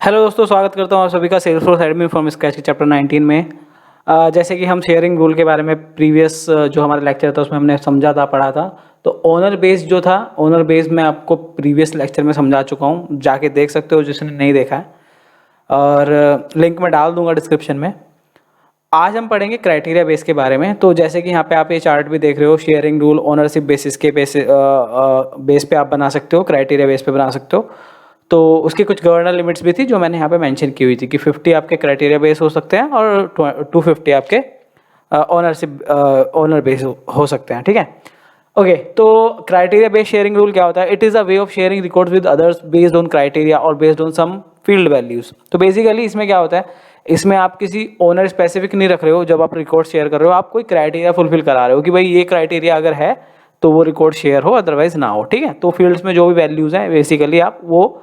Hello दोस्तों, स्वागत करता हूँ आप सभी का सेल्सफोर्स एडमिन फ्रॉम स्क्रैच के चैप्टर 19 में। जैसे कि हम शेयरिंग रूल के बारे में प्रीवियस जो हमारा लेक्चर था उसमें हमने समझा था, पढ़ा था। तो ओनर बेस जो था, ओनर बेस मैं आपको प्रीवियस लेक्चर में समझा चुका हूँ, जाके देख सकते हो जिसने नहीं देखा है, और लिंक मैं डाल दूंगा डिस्क्रिप्शन में। आज हम पढ़ेंगे क्राइटेरिया बेस के बारे में। तो जैसे कि यहाँ पे आप ये चार्ट भी देख रहे हो, शेयरिंग रूल ओनरशिप बेसिस के बेस पे आप बना सकते हो, क्राइटेरिया बेस पे बना सकते हो। तो उसकी कुछ गवर्नर लिमिट्स भी थी जो मैंने यहाँ पे मेंशन की हुई थी कि 50 आपके क्राइटेरिया बेस हो सकते हैं और 250 आपके ओनर बेस हो सकते हैं। ठीक है, ओके। तो क्राइटेरिया बेस्ड शेयरिंग रूल क्या होता है? It is a way of sharing records with others based on criteria और based on some field values. तो बेसिकली इसमें क्या होता है, इसमें आप किसी ओनर स्पेसिफिक नहीं रख रहे हो। जब आप रिकॉर्ड शेयर कर रहे हो, आप कोई क्राइटेरिया फुलफिल करा रहे हो कि भाई ये क्राइटेरिया अगर है तो वो रिकॉर्ड शेयर हो, अदरवाइज ना हो। ठीक है, तो फील्ड्स में जो भी वैल्यूज हैं बेसिकली आप वो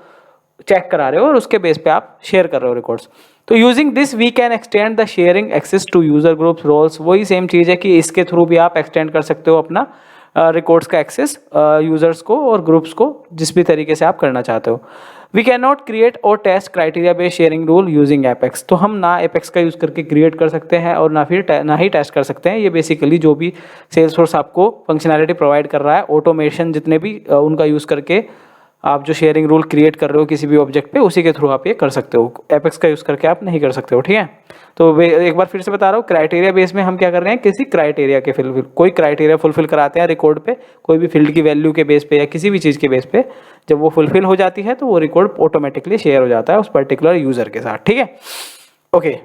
चेक करा रहे हो और उसके बेस पे आप शेयर कर रहे हो रिकॉर्ड्स। तो using this we can extend the sharing access to user groups roles. वही सेम चीज़ है कि इसके थ्रू भी आप एक्सटेंड कर सकते हो अपना रिकॉर्ड्स का एक्सेस यूजर्स को और ग्रुप्स को, जिस भी तरीके से आप करना चाहते हो। वी कैन नॉट क्रिएट और test criteria based sharing rule using Apex. तो हम ना एपेक्स का यूज़ करके क्रिएट कर सकते हैं और ना ही टेस्ट कर सकते हैं। ये बेसिकली जो भी सेल्सफोर्स आपको फंक्शनैलिटी प्रोवाइड कर रहा है, ऑटोमेशन जितने भी उनका यूज़ करके आप जो शेयरिंग रूल क्रिएट कर रहे हो किसी भी ऑब्जेक्ट पे, उसी के थ्रू आप ये कर सकते हो। एपेक्स का यूज़ करके आप नहीं कर सकते हो। ठीक है, तो एक बार फिर से बता रहा हूँ, क्राइटेरिया बेस में हम क्या कर रहे हैं, किसी क्राइटेरिया के कोई क्राइटेरिया फुलफिल कराते हैं रिकॉर्ड पे, कोई भी फील्ड की वैल्यू के बेस पे या किसी भी चीज़ के बेस पे। जब वो फुलफिल हो जाती है तो वो रिकॉर्ड ऑटोमेटिकली शेयर हो जाता है उस पर्टिकुलर यूजर के साथ। ठीक है, ओके।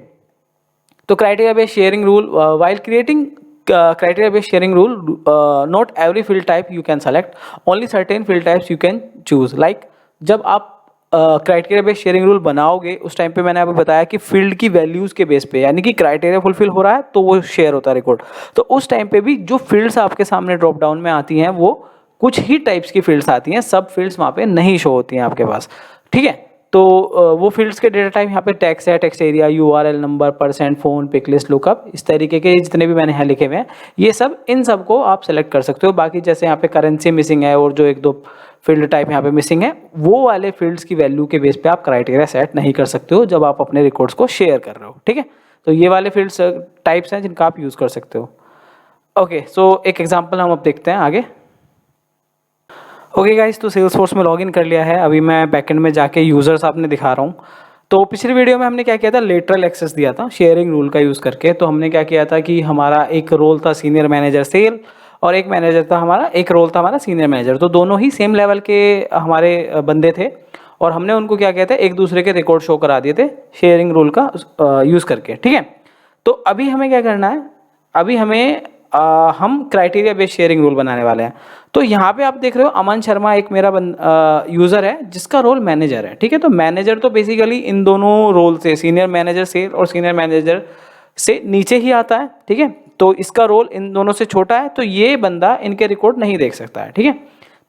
तो criteria based sharing rule, while creating criteria based sharing rule, not every field type you can select, only certain field types you can choose. Like जब आप क्राइटेरिया बेस्ड शेयरिंग रूल बनाओगे उस time पे मैंने आपको बताया कि फील्ड की वैल्यूज के बेस पे, यानी कि क्राइटेरिया फुलफिल हो रहा है तो वो शेयर होता है रिकॉर्ड। तो उस टाइम पे भी जो फील्ड्स आपके सामने ड्रॉप डाउन में आती हैं वो कुछ ही टाइप्स की फील्ड्स आती हैं, सब फील्ड्स वहाँ पे नहीं शो होती हैं आपके पास। ठीक है, तो वो फील्ड्स के डेटा टाइप यहाँ पे टेक्स्ट है, text area, URL number, percent, phone, pick list, lookup, इस तरीके के जितने भी मैंने यहाँ लिखे हुए हैं, ये सब इन सब को आप सेलेक्ट कर सकते हो। बाकी जैसे यहाँ पे करेंसी मिसिंग है और जो एक दो फील्ड टाइप यहाँ पे मिसिंग है, वो वाले फील्ड्स की वैल्यू के बेस पे आप क्राइटेरिया सेट नहीं कर सकते हो जब आप अपने रिकॉर्ड्स को शेयर कर रहे हो। ठीक है, तो ये वाले फील्ड्स टाइप्स हैं जिनका आप यूज़ कर सकते हो। ओके, सो एक एग्जाम्पल हम अब देखते हैं आगे। ओके गाइस, तो सेल्सफोर्स में लॉगिन कर लिया है। अभी मैं बैकएंड में जाके यूजर्स आपने दिखा रहा हूँ। तो पिछली वीडियो में हमने क्या किया था, लेटरल एक्सेस दिया था शेयरिंग रूल का यूज़ करके। तो हमने क्या किया था कि हमारा एक रोल था सीनियर मैनेजर सेल और एक मैनेजर था हमारा, एक रोल था हमारा सीनियर मैनेजर। तो दोनों ही सेम लेवल के हमारे बंदे थे और हमने उनको क्या किया था, एक दूसरे के रिकॉर्ड शो करा दिए थे शेयरिंग रूल का यूज़ करके। ठीक है, तो अभी हमें क्या करना है, अभी हमें हम क्राइटेरिया बेस्ड शेयरिंग रूल बनाने वाले हैं। तो यहाँ पे आप देख रहे हो अमन शर्मा एक मेरा यूज़र है जिसका रोल मैनेजर है। ठीक है, तो मैनेजर तो बेसिकली इन दोनों रोल से, सीनियर मैनेजर से और सीनियर मैनेजर से नीचे ही आता है। ठीक है, तो इसका रोल इन दोनों से छोटा है, तो ये बंदा इनके रिकॉर्ड नहीं देख सकता है। ठीक है,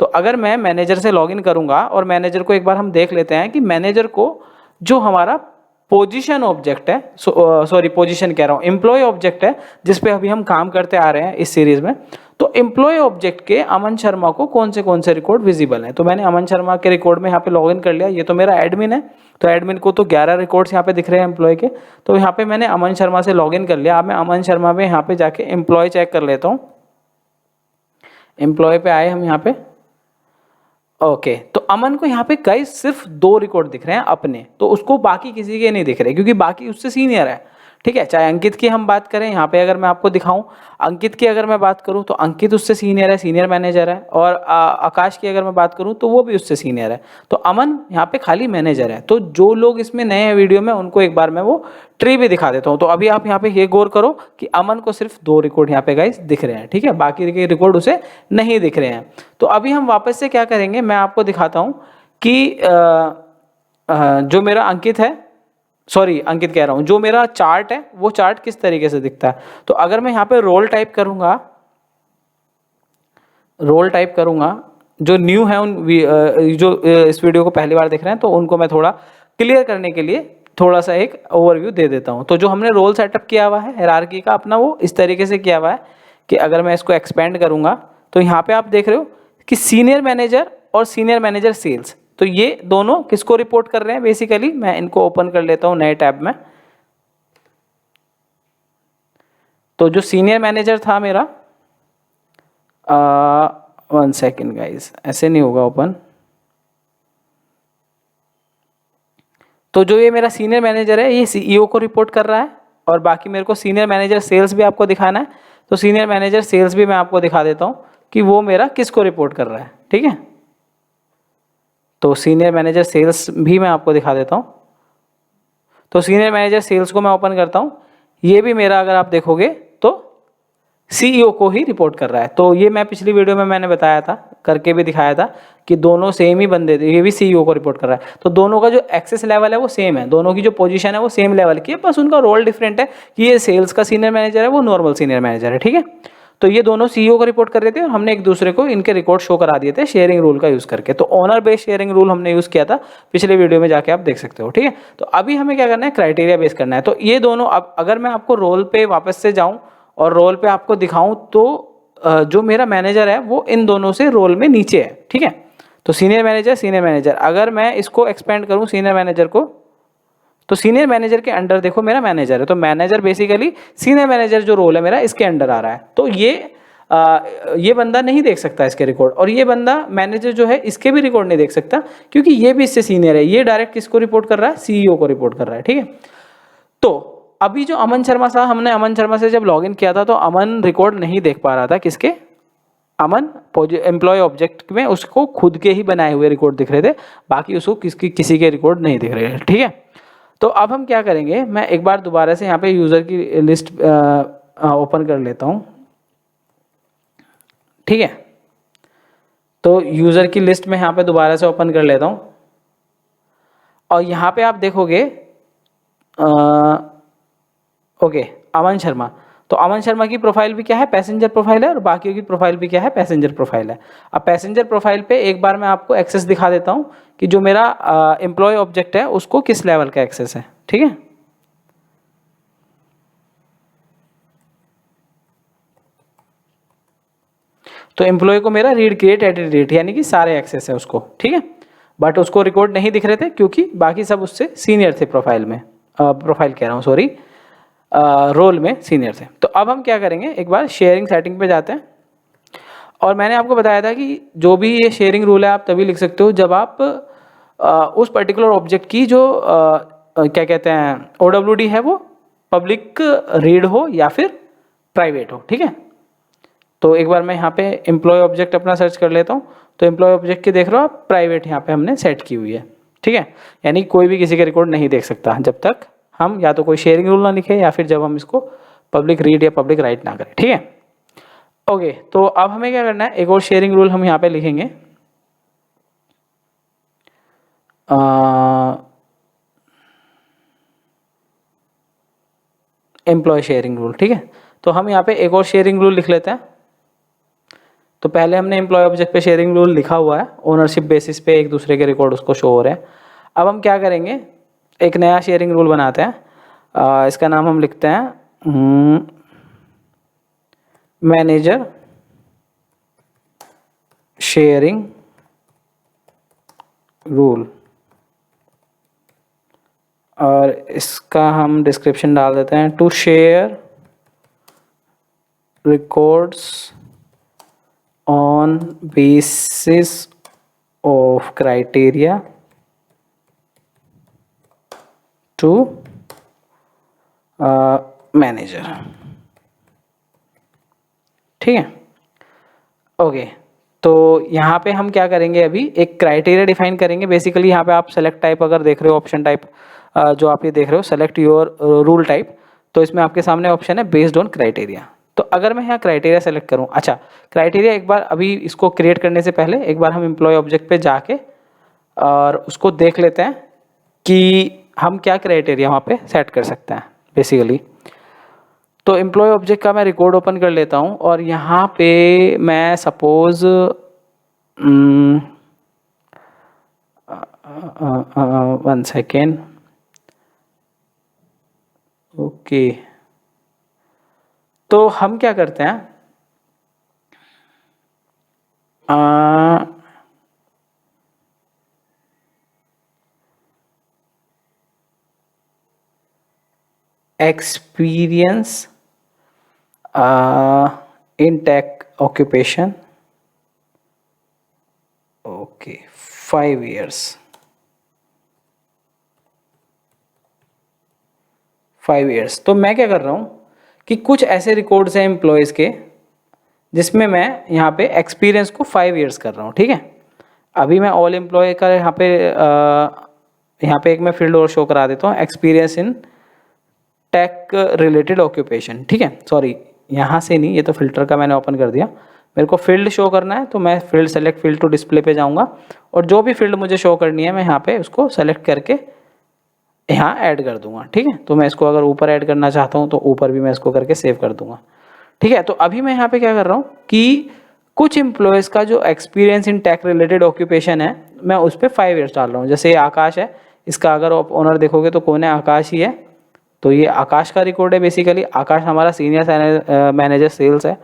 तो अगर मैं मैनेजर से लॉगिन करूँगा और मैनेजर को एक बार हम देख लेते हैं कि मैनेजर को जो हमारा पोजीशन ऑब्जेक्ट है, सॉरी पोजीशन कह रहा हूँ, एम्प्लॉय ऑब्जेक्ट है जिस पे अभी हम काम करते आ रहे हैं इस सीरीज में। तो एम्प्लॉय ऑब्जेक्ट के अमन शर्मा को कौन से रिकॉर्ड विजिबल हैं। तो मैंने अमन शर्मा के रिकॉर्ड में यहाँ पे लॉगिन कर लिया। ये तो मेरा एडमिन है, तो एडमिन को तो 11 रिकॉर्ड्स यहाँ पे दिख रहे हैं एम्प्लॉय के। तो यहाँ पे मैंने अमन शर्मा से लॉगिन कर लिया। अब मैं अमन शर्मा में यहाँ पे जाके एम्प्लॉय चेक कर लेता हूँ। एम्प्लॉय पे आए हम यहाँ पे, ओके। तो अमन को यहाँ पे गाइस सिर्फ 2 रिकॉर्ड दिख रहे हैं अपने, तो उसको बाकी किसी के नहीं दिख रहे क्योंकि बाकी उससे सीनियर है। ठीक है, चाहे अंकित की हम बात करें, यहाँ पे अगर मैं आपको दिखाऊं अंकित की अगर मैं बात करूं तो अंकित उससे सीनियर है, सीनियर मैनेजर है। और आकाश की अगर मैं बात करूं तो वो भी उससे सीनियर है। तो अमन यहाँ पे खाली मैनेजर है। तो जो लोग इसमें नए हैं वीडियो में, उनको एक बार मैं वो ट्री भी दिखा देता हूँ। तो अभी आप यहाँ पे ये गौर करो कि अमन को सिर्फ 2 रिकॉर्ड यहाँ पे गाइस दिख रहे हैं। ठीक है, बाकी के रिकॉर्ड उसे नहीं दिख रहे हैं। तो अभी हम वापस से क्या करेंगे, मैं आपको दिखाता हूँ कि जो मेरा अंकित है, सॉरी अंकित कह रहा हूँ, जो मेरा चार्ट है वो चार्ट किस तरीके से दिखता है। तो अगर मैं यहाँ पे रोल टाइप करूँगा, रोल टाइप करूँगा, जो न्यू है उन जो इस वीडियो को पहली बार देख रहे हैं तो उनको मैं थोड़ा क्लियर करने के लिए थोड़ा सा एक ओवरव्यू दे देता हूँ। तो जो हमने रोल सेटअप किया हुआ है हायरार्की का अपना, वो इस तरीके से किया हुआ है कि अगर मैं इसको एक्सपेंड करूँगा तो यहाँ पे आप देख रहे हो कि सीनियर मैनेजर और सीनियर मैनेजर सेल्स, तो ये दोनों किसको रिपोर्ट कर रहे हैं? बेसिकली मैं इनको ओपन कर लेता हूँ नए टैब में। तो जो सीनियर मैनेजर था मेरा, 1 सेकेंड गाइस, ऐसे नहीं होगा ओपन। तो जो ये मेरा सीनियर मैनेजर है ये सीईओ को रिपोर्ट कर रहा है, और बाकी मेरे को सीनियर मैनेजर सेल्स भी आपको दिखाना है। तो सीनियर मैनेजर सेल्स भी मैं आपको दिखा देता हूँ कि वो मेरा किसको रिपोर्ट कर रहा है, ठीक है। तो सीनियर मैनेजर सेल्स भी मैं आपको दिखा देता हूँ। तो सीनियर मैनेजर सेल्स को मैं ओपन करता हूँ, ये भी मेरा अगर आप देखोगे तो सीईओ को ही रिपोर्ट कर रहा है। तो ये मैं पिछली वीडियो में मैंने बताया था, करके भी दिखाया था कि दोनों सेम ही बंदे थे, ये भी सीईओ को रिपोर्ट कर रहा है। तो दोनों का जो एक्सेस लेवल है वो सेम है, दोनों की जो पोजीशन है वो सेम लेवल की है, बस उनका रोल डिफरेंट है कि ये सेल्स का सीनियर मैनेजर है, वो नॉर्मल सीनियर मैनेजर है, ठीक है। तो ये दोनों सीईओ को रिपोर्ट कर रहे थे और हमने एक दूसरे को इनके रिकॉर्ड शो करा दिए थे शेयरिंग रूल का यूज़ करके। तो ओनर बेस्ड शेयरिंग रूल हमने यूज़ किया था, पिछले वीडियो में जाके आप देख सकते हो, ठीक है। तो अभी हमें क्या करना है, क्राइटेरिया बेस करना है। तो ये दोनों, अब अगर मैं आपको रोल पे वापस से जाऊँ और रोल पे आपको दिखाऊं तो जो मेरा मैनेजर है वो इन दोनों से रोल में नीचे है, ठीक है। तो सीनियर मैनेजर, अगर मैं इसको एक्सपेंड करूं सीनियर मैनेजर को, तो सीनियर मैनेजर के अंडर देखो मेरा मैनेजर है। तो मैनेजर बेसिकली सीनियर मैनेजर जो रोल है मेरा इसके अंडर आ रहा है। तो ये बंदा नहीं देख सकता इसके रिकॉर्ड, और ये बंदा मैनेजर जो है इसके भी रिकॉर्ड नहीं देख सकता, क्योंकि ये भी इससे सीनियर है। ये डायरेक्ट किसको रिपोर्ट कर रहा है? सीईओ को रिपोर्ट कर रहा है, ठीक है। तो अभी जो अमन शर्मा साहब, हमने अमन शर्मा से जब लॉगिन किया था तो अमन रिकॉर्ड नहीं देख पा रहा था, किसके? अमन एम्प्लॉय ऑब्जेक्ट में उसको खुद के ही बनाए हुए रिकॉर्ड दिख रहे थे, बाकी उसको किसी के रिकॉर्ड नहीं दिख रहे, ठीक है। तो अब हम क्या करेंगे, मैं एक बार दोबारा से यहाँ पे यूज़र की लिस्ट ओपन कर लेता हूँ, ठीक है। तो यूज़र की लिस्ट में यहाँ पे दोबारा से ओपन कर लेता हूँ, और यहाँ पे आप देखोगे ओके, अमन शर्मा। तो अमन शर्मा की प्रोफाइल भी क्या है? पैसेंजर प्रोफाइल है, और बाकियों की प्रोफाइल भी क्या है? पैसेंजर प्रोफाइल है। अब पैसेंजर प्रोफाइल पे एक बार मैं आपको एक्सेस दिखा देता हूँ कि जो मेरा एम्प्लॉय ऑब्जेक्ट है उसको किस लेवल का एक्सेस है, ठीक है। तो एम्प्लॉय को मेरा रीड क्रिएट एडिट डिलीट यानी कि सारे एक्सेस है उसको, ठीक है। बट उसको रिकॉर्ड नहीं दिख रहे थे क्योंकि बाकी सब उससे सीनियर थे प्रोफाइल में, प्रोफाइल कह रहा हूँ सॉरी, रोल में सीनियर थे। तो अब हम क्या करेंगे, एक बार शेयरिंग सेटिंग पे जाते हैं। और मैंने आपको बताया था कि जो भी ये शेयरिंग रूल है आप तभी लिख सकते हो जब आप उस पर्टिकुलर ऑब्जेक्ट की जो क्या कहते हैं OWD है वो पब्लिक रीड हो या फिर प्राइवेट हो, ठीक है। तो एक बार मैं यहाँ पे एम्प्लॉय ऑब्जेक्ट अपना सर्च कर लेता हूँ। तो एम्प्लॉय ऑब्जेक्ट की देख रहे हो आप, प्राइवेट यहाँ पे हमने सेट की हुई है, ठीक है। यानी कोई भी किसी के रिकॉर्ड नहीं देख सकता जब तक हम या तो कोई शेयरिंग रूल ना लिखे या फिर जब हम इसको पब्लिक रीड या पब्लिक राइट ना करें, ठीक है। ओके, तो अब हमें क्या करना है, एक और शेयरिंग रूल हम यहाँ पे लिखेंगे। एम्प्लॉय शेयरिंग रूल, ठीक है। तो हम यहाँ पे एक और शेयरिंग रूल लिख लेते हैं। तो पहले हमने एम्प्लॉय ऑब्जेक्ट पे शेयरिंग रूल लिखा हुआ है, ओनरशिप बेसिस पे एक दूसरे के रिकॉर्ड उसको शो हो रहे हैं। अब हम क्या करेंगे, एक नया शेयरिंग रूल बनाते हैं। इसका नाम हम लिखते हैं मैनेजर शेयरिंग रूल, और इसका हम डिस्क्रिप्शन डाल देते हैं to share records on basis of criteria to manager, ठीक है। ओके, तो यहाँ पे हम क्या करेंगे, अभी एक क्राइटेरिया डिफाइन करेंगे। बेसिकली यहाँ पे आप सेलेक्ट टाइप अगर देख रहे हो, ऑप्शन टाइप जो आप ये देख रहे हो, सेलेक्ट योर रूल टाइप, तो इसमें आपके सामने ऑप्शन है बेस्ड ऑन क्राइटेरिया। तो अगर मैं यहाँ क्राइटेरिया सेलेक्ट करूँ, अच्छा क्राइटेरिया एक बार अभी इसको क्रिएट करने से पहले एक बार हम एम्प्लॉय ऑब्जेक्ट पे जाके और उसको देख लेते हैं कि हम क्या क्राइटेरिया वहाँ पे सेट कर सकते हैं बेसिकली। तो एम्प्लॉय ऑब्जेक्ट का मैं रिकॉर्ड ओपन कर लेता हूँ, और यहाँ पे मैं सपोज 1 सेकेंड, ओके। तो हम क्या करते हैं, experience in tech occupation, okay 5 years, 5 years। तो मैं क्या कर रहा हूँ कि कुछ ऐसे रिकॉर्ड्स हैं एम्प्लॉयज़ के जिसमें मैं यहाँ पे एक्सपीरियंस को 5 years कर रहा हूँ, ठीक है। अभी मैं ऑल एम्प्लॉय का यहाँ पे एक मैं फील्ड और शो करा देता हूँ, experience in tech related occupation, ठीक है। सॉरी, यहाँ से नहीं, ये तो फिल्टर का मैंने ओपन कर दिया। मेरे को फील्ड शो करना है तो मैं field select field to display पे जाऊँगा और जो भी फील्ड मुझे शो करनी है मैं यहाँ पे उसको सेलेक्ट करके यहाँ ऐड कर दूंगा, ठीक है। तो मैं इसको अगर ऊपर ऐड करना चाहता हूँ तो ऊपर भी मैं इसको करके सेव कर दूंगा, ठीक है। तो अभी मैं यहाँ पे क्या कर रहा हूँ कि कुछ एम्प्लॉयज़ का जो experience in tech related occupation है मैं उस पर 5 years डाल रहा हूँ। जैसे ये आकाश है, इसका अगर आप ओनर देखोगे तो कौन है, आकाश ही है। तो ये आकाश का रिकॉर्ड है बेसिकली। आकाश हमारा सीनियर मैनेजर सेल्स है,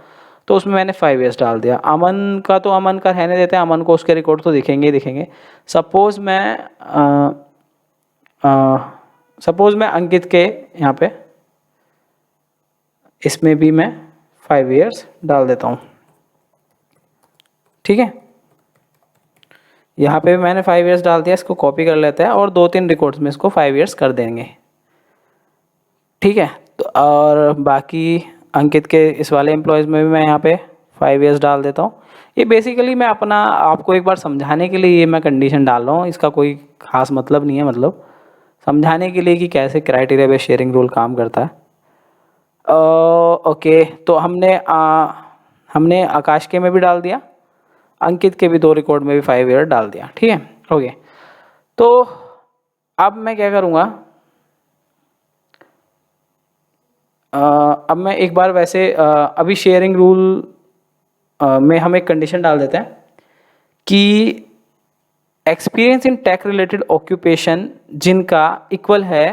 तो उसमें मैंने 5 years डाल दिया। अमन का तो अमन का रहने देते हैं, अमन को उसके रिकॉर्ड तो दिखेंगे ही दिखेंगे। सपोज़ मैं अंकित के यहाँ पे इसमें भी मैं 5 years डाल देता हूँ, ठीक है। यहाँ पे भी मैंने 5 years डाल दिया। इसको कॉपी कर लेते हैं और 2-3 रिकॉर्ड्स में इसको 5 years कर देंगे, ठीक है। तो और बाकी अंकित के इस वाले एम्प्लॉयज़ में भी मैं यहाँ पे 5 years डाल देता हूँ। ये बेसिकली मैं अपना आपको एक बार समझाने के लिए ये मैं कंडीशन डाल रहा हूँ, इसका कोई ख़ास मतलब नहीं है, मतलब समझाने के लिए कि कैसे क्राइटेरिया बेस्ड शेयरिंग रूल काम करता है। ओके, तो हमने आकाश के में भी डाल दिया, अंकित के भी 2 रिकॉर्ड में भी 5 years डाल दिया, ठीक है। ओके, तो अब मैं क्या करूँगा, अब मैं एक बार वैसे अभी शेयरिंग रूल में हम एक कंडीशन डाल देते हैं कि experience in tech related occupation जिनका इक्वल है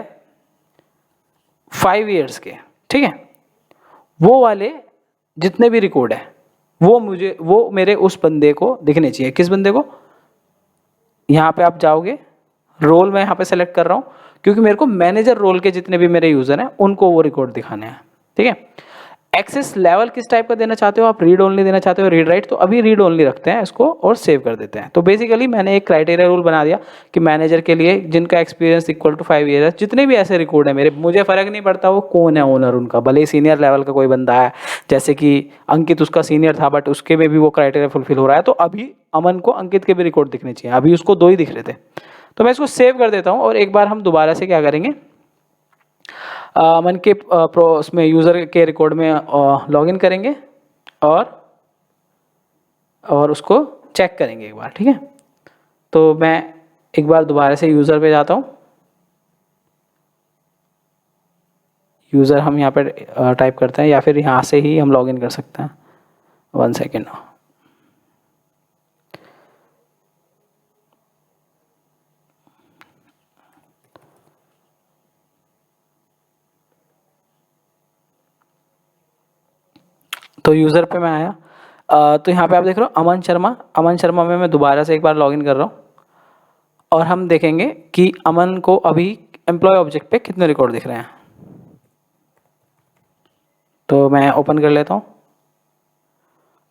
5 years के, ठीक है, वो वाले जितने भी रिकॉर्ड है वो मेरे उस बंदे को दिखने चाहिए। किस बंदे को? यहाँ पे आप जाओगे, रोल मैं यहाँ पे सेलेक्ट कर रहा हूँ क्योंकि मेरे को मैनेजर रोल के जितने भी मेरे यूज़र हैं उनको वो रिकॉर्ड दिखाने हैं, ठीक है। एक्सेस लेवल किस टाइप का देना चाहते हो आप? रीड ओनली देना चाहते हो, रीड राइट? तो अभी रीड ओनली रखते हैं इसको और सेव कर देते हैं। तो बेसिकली मैंने एक क्राइटेरिया रूल बना दिया कि मैनेजर के लिए जिनका एक्सपीरियंस इक्वल टू 5 years है, जितने भी ऐसे रिकॉर्ड है मेरे, मुझे फ़र्क नहीं पड़ता वो कौन है ओनर उनका, भले ही सीनियर लेवल का कोई बंदा है, जैसे कि अंकित उसका सीनियर था बट उसके में भी वो क्राइटेरिया फुलफिल हो रहा है, तो अभी अमन को अंकित के भी रिकॉर्ड दिखने चाहिए। अभी उसको 2 ही दिख रहे थे, तो मैं इसको सेव कर देता हूँ और एक बार हम दोबारा से क्या करेंगे, अमन के उसमें यूज़र के रिकॉर्ड में लॉगिन करेंगे और उसको चेक करेंगे एक बार, ठीक है। तो मैं एक बार दोबारा से यूज़र पे जाता हूँ। यूज़र हम यहाँ पे टाइप करते हैं या फिर यहाँ से ही हम लॉगिन कर सकते हैं। 1 सेकेंड। तो यूज़र पे मैं आया, तो यहाँ पे आप देख रहे हो अमन शर्मा में मैं दोबारा से एक बार लॉगिन कर रहा हूँ और हम देखेंगे कि अमन को अभी एम्प्लॉय ऑब्जेक्ट पे कितने रिकॉर्ड दिख रहे हैं। तो मैं ओपन कर लेता हूँ।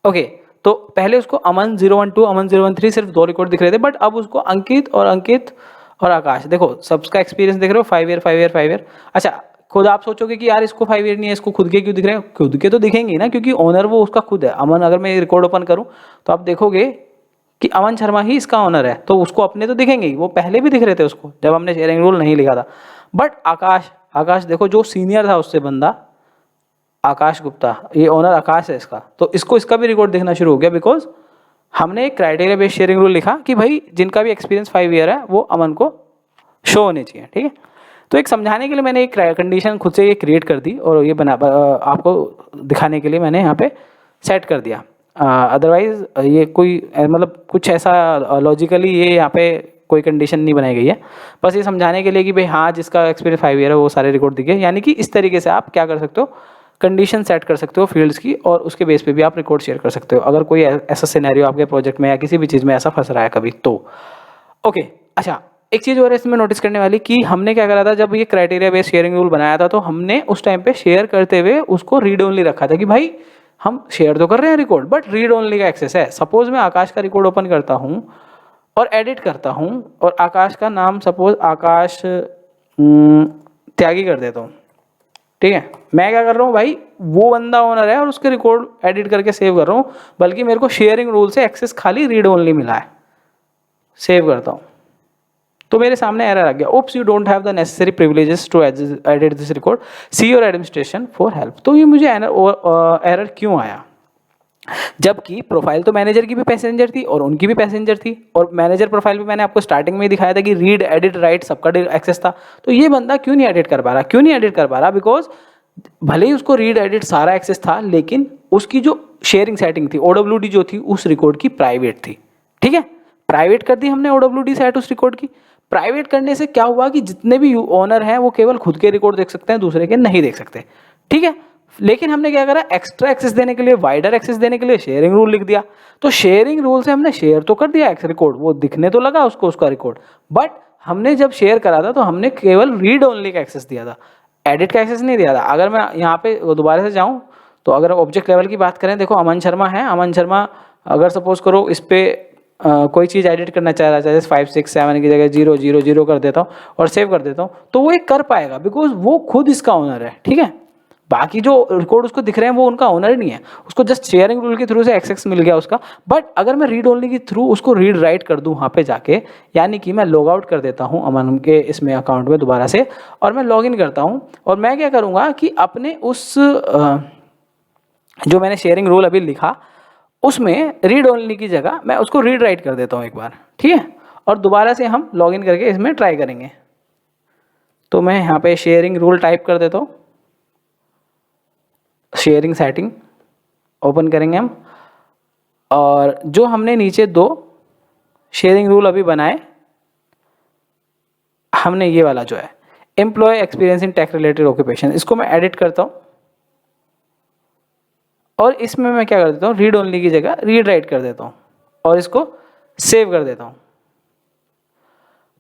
ओके, तो पहले उसको अमन 012 अमन 013 सिर्फ 2 रिकॉर्ड दिख रहे थे, बट अब उसको अंकित और आकाश, देखो सबका एक्सपीरियंस देख रहे हो, 5 year। अच्छा, खुद आप सोचोगे कि यार इसको 5 year नहीं है, इसको खुद के क्यों दिख रहे हैं? खुद के तो दिखेंगे ही ना, क्योंकि ओनर वो उसका खुद है। अमन, अगर मैं रिकॉर्ड ओपन करूँ तो आप देखोगे कि अमन शर्मा ही इसका ओनर है, तो उसको अपने तो दिखेंगे ही, वो पहले भी दिख रहे थे उसको जब हमने शेयरिंग रूल नहीं लिखा था। बट आकाश देखो, जो सीनियर था उससे बंदा, आकाश गुप्ता, ये ओनर आकाश है इसका, तो इसको इसका भी रिकॉर्ड दिखना शुरू हो गया, बिकॉज हमने एक क्राइटेरिया बेस्ड शेयरिंग रूल लिखा कि भाई जिनका भी एक्सपीरियंस 5 year है वो अमन को शो होने चाहिए, ठीक है। तो एक समझाने के लिए मैंने एक कंडीशन खुद से ये क्रिएट कर दी और ये आपको दिखाने के लिए मैंने यहाँ पे सेट कर दिया। अदरवाइज ये कोई मतलब कुछ ऐसा लॉजिकली ये यहाँ पे कोई कंडीशन नहीं बनाई गई है, बस ये समझाने के लिए कि भाई हाँ जिसका एक्सपीरियंस 5 year है वो सारे रिकॉर्ड दिखे। यानी कि इस तरीके से आप क्या कर सकते हो, कंडीशन सेट कर सकते हो फील्ड्स की और उसके बेस पे भी आप रिकॉर्ड शेयर कर सकते हो अगर कोई ऐसा सिनेरियो आपके प्रोजेक्ट में या किसी भी चीज़ में ऐसा फंस रहा है कभी तो। ओके, अच्छा, एक चीज़ और इसमें नोटिस करने वाली कि हमने क्या करा था, जब ये क्राइटेरिया बेस्ड शेयरिंग रूल बनाया था तो हमने उस टाइम पे शेयर करते हुए उसको रीड ओनली रखा था कि भाई हम शेयर तो कर रहे हैं रिकॉर्ड बट रीड ओनली का एक्सेस है। सपोज मैं आकाश का रिकॉर्ड ओपन करता हूँ और एडिट करता हूँ और आकाश का नाम सपोज आकाश त्यागी कर देता हूँ, ठीक है। मैं क्या कर रहा हूँ भाई, वो बंदा ओनर है और उसके रिकॉर्ड एडिट करके सेव कर रहा हूँ, बल्कि मेरे को शेयरिंग रूल से एक्सेस खाली रीड ओनली मिला है। सेव करता हूँ तो मेरे सामने एरर आ गया, oops you don't have the necessary privileges to edit this record, see your administration for help. तो ये मुझे एरर क्यों आया, जबकि प्रोफाइल तो मैनेजर की भी पैसेंजर थी और उनकी भी पैसेंजर थी, और मैनेजर प्रोफाइल भी मैंने आपको स्टार्टिंग में ही दिखाया था कि रीड एडिट राइट सबका एक्सेस था। तो ये बंदा क्यों नहीं एडिट कर पा रहा, क्यों नहीं एडिट कर पा रहा, बिकॉज भले ही उसको रीड एडिट सारा एक्सेस था लेकिन उसकी जो शेयरिंग सेटिंग थी OWD जो थी उस रिकॉर्ड की प्राइवेट थी, ठीक है। प्राइवेट कर दी हमने OWD सेट उस रिकॉर्ड की। प्राइवेट करने से क्या हुआ कि जितने भी ओनर हैं वो केवल खुद के रिकॉर्ड देख सकते हैं, दूसरे के नहीं देख सकते, ठीक है। लेकिन हमने क्या करा, एक्स्ट्रा एक्सेस देने के लिए, वाइडर एक्सेस देने के लिए शेयरिंग रूल लिख दिया। तो शेयरिंग रूल से हमने शेयर तो कर दिया एक्स रिकॉर्ड, वो दिखने तो लगा उसको उसका रिकॉर्ड, बट हमने जब शेयर करा था तो हमने केवल रीड ओनली का एक्सेस दिया था, एडिट का एक्सेस नहीं दिया था। अगर मैं यहाँ पे दोबारा से जाऊँ तो अगर ऑब्जेक्ट लेवल की बात करें, देखो अमन शर्मा है, अमन शर्मा अगर सपोज करो इस पर कोई चीज़ एडिट करना चाह रहा है, जैसे 5 6 7 की जगह 0 0 0 कर देता हूँ और सेव कर देता हूँ, तो वो एक कर पाएगा बिकॉज वो खुद इसका ओनर है, ठीक है। बाकी जो रिकॉर्ड उसको दिख रहे हैं वो उनका ओनर नहीं है, उसको जस्ट शेयरिंग रूल के थ्रू से एक्सेस मिल गया उसका। बट अगर मैं रीड ओनली के थ्रू उसको रीड राइट कर दूं वहाँ पे जाके, यानी कि मैं लॉग आउट कर देता हूँ अमन के इसमें अकाउंट में दोबारा से और मैं लॉग इन करता हूँ, और मैं क्या करूँगा कि अपने उस जो मैंने शेयरिंग रूल अभी लिखा उसमें रीड ओनली की जगह मैं उसको रीड राइट कर देता हूँ एक बार, ठीक है। और दोबारा से हम लॉग इन करके इसमें ट्राई करेंगे। तो मैं यहाँ पे शेयरिंग रूल टाइप कर देता हूँ, शेयरिंग सेटिंग ओपन करेंगे हम, और जो हमने नीचे 2 शेयरिंग रूल अभी बनाए, हमने ये वाला जो है employ experience in tech related occupation, इसको मैं एडिट करता हूँ और इसमें मैं क्या कर देता हूँ, रीड ओनली की जगह रीड राइट कर देता हूँ और इसको सेव कर देता हूँ।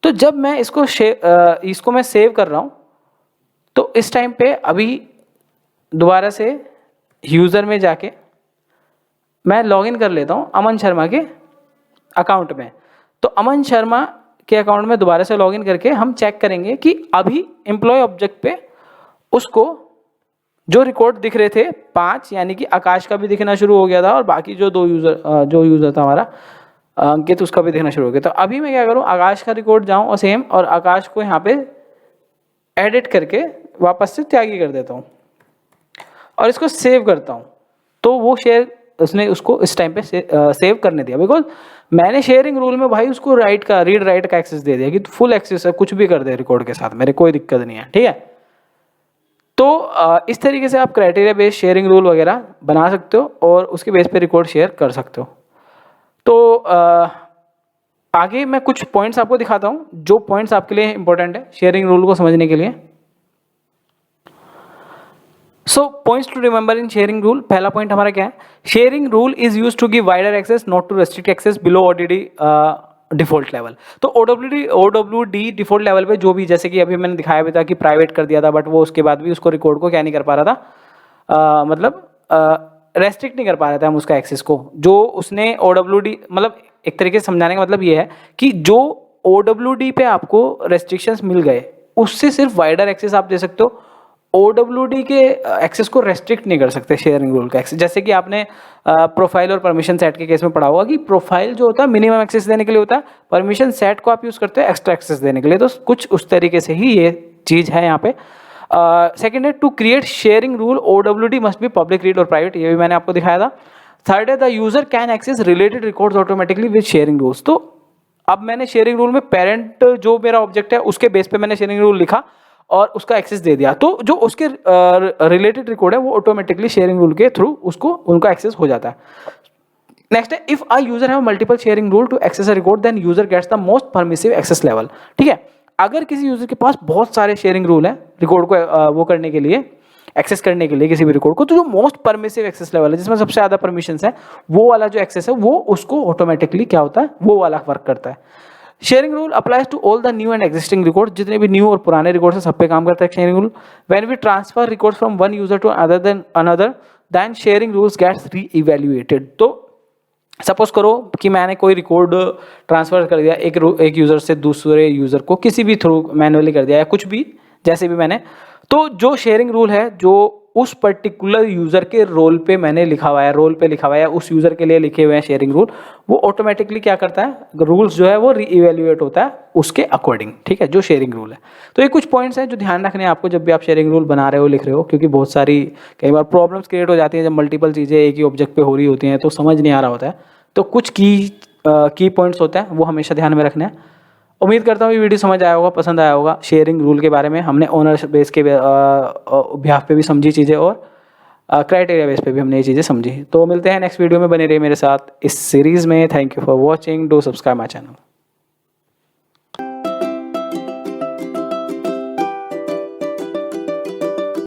तो जब मैं इसको मैं सेव कर रहा हूँ तो इस टाइम पे अभी दोबारा से यूज़र में जाके मैं लॉगिन कर लेता हूँ अमन शर्मा के अकाउंट में। तो अमन शर्मा के अकाउंट में दोबारा से लॉगिन करके हम चेक करेंगे कि अभी एम्प्लॉय ऑब्जेक्ट पे उसको जो रिकॉर्ड दिख रहे थे 5, यानी कि आकाश का भी दिखना शुरू हो गया था और बाकी जो 2 यूज़र था हमारा अंकित, उसका भी दिखना शुरू हो गया। तो अभी मैं क्या करूँ, आकाश का रिकॉर्ड जाऊँ और सेम और आकाश को यहाँ पे एडिट करके वापस से त्यागी कर देता हूँ और इसको सेव करता हूँ। तो वो शेयर उसने उसको इस टाइम पे सेव करने दिया, बिकॉज मैंने शेयरिंग रूल में भाई उसको रीड राइट का एक्सेस दे दिया कि फुल एक्सेस है, कुछ भी कर दे रिकॉर्ड के साथ, मेरे कोई दिक्कत नहीं है, ठीक है। तो इस तरीके से आप क्राइटेरिया बेस्ड शेयरिंग रूल वगैरह बना सकते हो और उसके बेस पे रिकॉर्ड शेयर कर सकते हो। तो आगे मैं कुछ पॉइंट्स आपको दिखाता हूँ जो पॉइंट्स आपके लिए इंपॉर्टेंट है शेयरिंग रूल को समझने के लिए। So points to remember in sharing rule. पहला पॉइंट हमारा क्या है, sharing rule is use to give wider access not to restrict access below ODD default level. तो OWD डिफॉल्ट लेवल पे जो भी, जैसे कि अभी मैंने दिखाया भी था कि प्राइवेट कर दिया था, बट वो उसके बाद भी उसको रिकॉर्ड को क्या नहीं कर पा रहा था, मतलब रेस्ट्रिक्ट नहीं कर पा रहे थे हम उसका एक्सेस को। जो उसने OWD, मतलब एक तरीके से समझाने का मतलब ये है कि जो OWD पे आपको रेस्ट्रिक्शंस मिल गए उससे सिर्फ वाइडर एक्सेस आप दे सकते हो, OWD के एक्सेस को रेस्ट्रिक्ट नहीं कर सकते शेयरिंग रूल का एक्सेस। जैसे कि आपने प्रोफाइल और परमिशन सेट के केस में पढ़ा होगा कि प्रोफाइल जो होता है मिनिमम एक्सेस देने के लिए होता है, परमिशन सेट को आप यूज़ करते हो एक्स्ट्रा एक्सेस देने के लिए। तो कुछ उस तरीके से ही ये चीज़ है यहाँ पे। सेकेंड है, to create sharing rule OWD must be public, read और प्राइवेट, ये भी मैंने आपको दिखाया था। थर्ड है, the user can access related records automatically with sharing rules. तो अब मैंने शेयरिंग रूल में पेरेंट जो मेरा ऑब्जेक्ट है उसके बेस पे मैंने शेयरिंग रूल लिखा और उसका एक्सेस दे दिया, तो जो उसके रिलेटेड रिकॉर्ड है वो ऑटोमेटिकली शेयरिंग रूल के थ्रू उसको उनका एक्सेस हो जाता है। नेक्स्ट है, if a user have multiple sharing rule to access a record then user gets the most permissive access level. ठीक है, अगर किसी यूजर के पास बहुत सारे शेयरिंग रूल हैं रिकॉर्ड को वो करने के लिए, एक्सेस करने के लिए किसी भी रिकॉर्ड को, तो जो मोस्ट परमिसिव एक्सेस लेवल है जिसमें सबसे ज़्यादा परमिशंस है वो वाला जो एक्सेस है वो उसको ऑटोमेटिकली क्या होता है वो वाला वर्क करता है। Sharing rule applies to all the new and existing record, जितने भी न्यू और पुराने रिकॉर्ड है सब पे काम करता है sharing rule. When we transfer record from one user to another then sharing rules gets re evaluated. तो सपोज करो कि मैंने कोई रिकॉर्ड ट्रांसफर कर दिया एक यूजर से दूसरे यूजर को, किसी भी थ्रू मैनुअली कर दिया या कुछ भी जैसे भी मैंने, तो जो शेयरिंग रूल है जो उस पर्टिकुलर यूजर के रोल पे मैंने लिखा हुआ है, रोल पे लिखा हुआ है, उस यूजर के लिए लिखे हुए हैं शेयरिंग रूल, वो ऑटोमेटिकली क्या करता है, रूल्स जो है वो रीइवेल्युएट होता है उसके अकॉर्डिंग, ठीक है, जो शेयरिंग रूल है। तो ये कुछ पॉइंट्स हैं जो ध्यान रखने हैं आपको जब भी आप शेयरिंग रूल बना रहे हो, लिख रहे हो, क्योंकि बहुत सारी कई बार प्रॉब्लम्स क्रिएट हो जाती हैं जब मल्टीपल चीज़ें एक ही ऑब्जेक्ट पे हो रही होती हैं तो समझ नहीं आ रहा होता है। तो कुछ की पॉइंट्स होते हैं वो हमेशा ध्यान में रखने हैं। उम्मीद करता हूँ ये वीडियो समझ आया होगा, पसंद आया होगा। शेयरिंग रूल के बारे में हमने ओनर बेस के बिहाफ पे भी समझी चीज़ें और क्राइटेरिया बेस पे भी हमने ये चीज़ें समझी। तो मिलते हैं नेक्स्ट वीडियो में, बने रहिए मेरे साथ इस सीरीज़ में। Thank you for watching, do subscribe my channel.